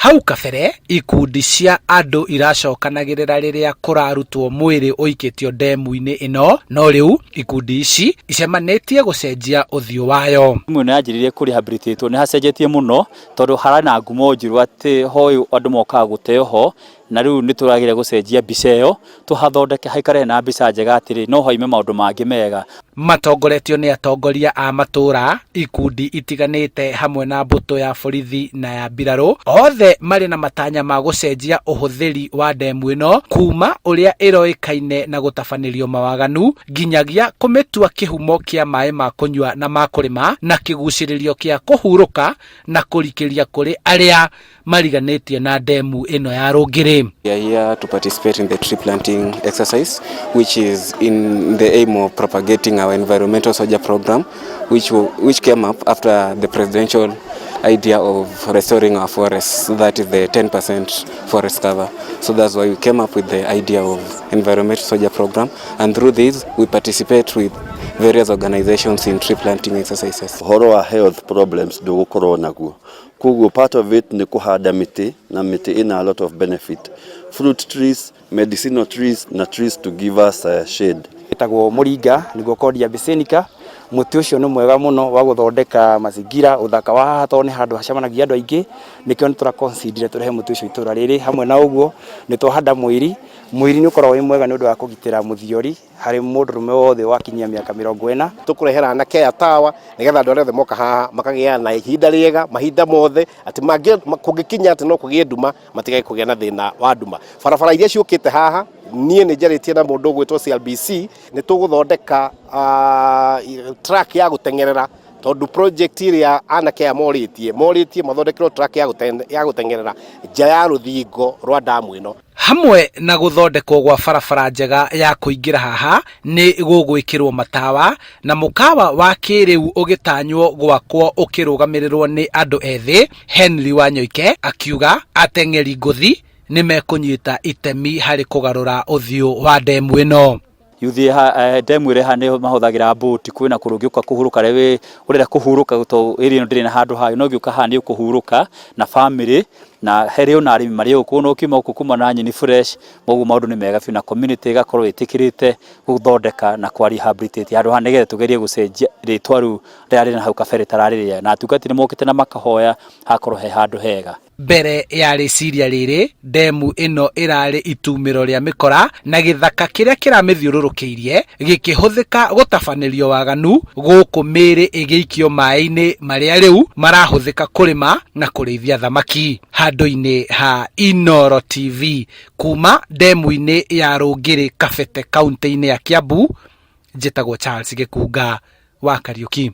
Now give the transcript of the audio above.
Hau kabere ikundi cia andu iracokanagirira riria kurarutwo mwiri oiketio ndemu-ini ino, no riu ikundi ici icemanitie gucenjia uthio wayo. Mwene ajiririe ku rehabilitate ni hacenjetie muno tondu harana ngumo njiru ati hoyu andu mokaga guteoho na riu nituragire gucenjia mbica iyo tuhathondeke haikare na mbica njega atiri no hoime maundu mangi mega. Matongoretio ni atongoria a matura, ikundi itiganite hamwe na mbuto ya borithi na ya mbiraru, othe mari na matanya ma gucenjia uhuthiri wa ndemu ino kuma uria iroikaine na gutabanirio mawaganu nginyagia kumitua kihumo kia mai ma kunywa na ma kurima na kiguciririo kia kuhuruka na kurikiria kuri aria mariganitie na ndemu ino ya Rungiri. We are here to participate in the tree planting exercise, which is in the aim of propagating our environmental soldier program, which came up after the presidential idea of restoring our forests. That is the 10% forest cover. So that's why we came up with the idea of environmental soldier program, and through this we participate with various organizations in tree planting exercises. Horo wa health problems do gukorwo naguo. Kugu part of it ni kuhanda miti, na miti ina a lot of benefit. Fruit trees, medicinal trees, na trees to give us shade. Itagwo muringa niguo Cordia bassinica. Muti ucio ni mwega muno wa guthondeka mazingira uthaka wa haha to ni handu hacemanagia andu aingi, nikio nitura consider turehe muti ucio itura riri. Hamwe na uguo ni twahanda muiri ni ukoragwo wi mwega ni undu wa kugitira muthiori hari mundurume wothe wakinyia miaka 40. Tukurehera na care tawa nigetha andu othe moka haha makagia na ihinda riega mahinda mothe ati kungikinya ati no kugie nduma matigai kugia na thina wa nduma. Barabara iria ciukite haha nie ni njaritie na mundu gwitwo CLBC ni tuguthondeka track ya gutengerera tondu project iria anake ya moritie mathondekero track ya gutengerera nja ya ruthingo rwa damu ino. Hamwe na guthondekwo gwa barabara njega ya kuingira haha ni gugwikirwo matawa na mukawa wa kiriu ugitanywo gwakwo ukirugamirirwo ni andu ethi. Henry Wanyoike akiuga atengeri nguthi ni mekunyita itemi hari kugarura uthio wa ndemu ino. Yuthi ndemu ire hane mahuthagira boat kwina kurugiuka kuhuruka rewe urira kuhuruka to iri ndire na handu hayo no giuka hani kuhuruka na family na herio na arimi mari ukuno kima ukuma na nyini fresh mogu maundu ni mega fi na community gakorwo itikirite guthondeka na kwa rehabilitate handu hanegere tugerie gucenjia ritwaru riari na hau kabere tarariria na tugati ni mokite na makahoya hakorwo he handu hega. Mbere ya riciria riri ndemu ino irari itumiro ria mikora na githaka kiria kiramithiururukiirie gikihuthika gutabanirio waganu guku miiri igiikio mai-ini maria riu marahuthika kurima na kurithia thamaki. Handu-ini ha Inoro TV kuma ndemu-ini ya Rungiri Kabete kaunti-ini ya Kiambu, njitagwo Charles Gikunga wa Kariuki.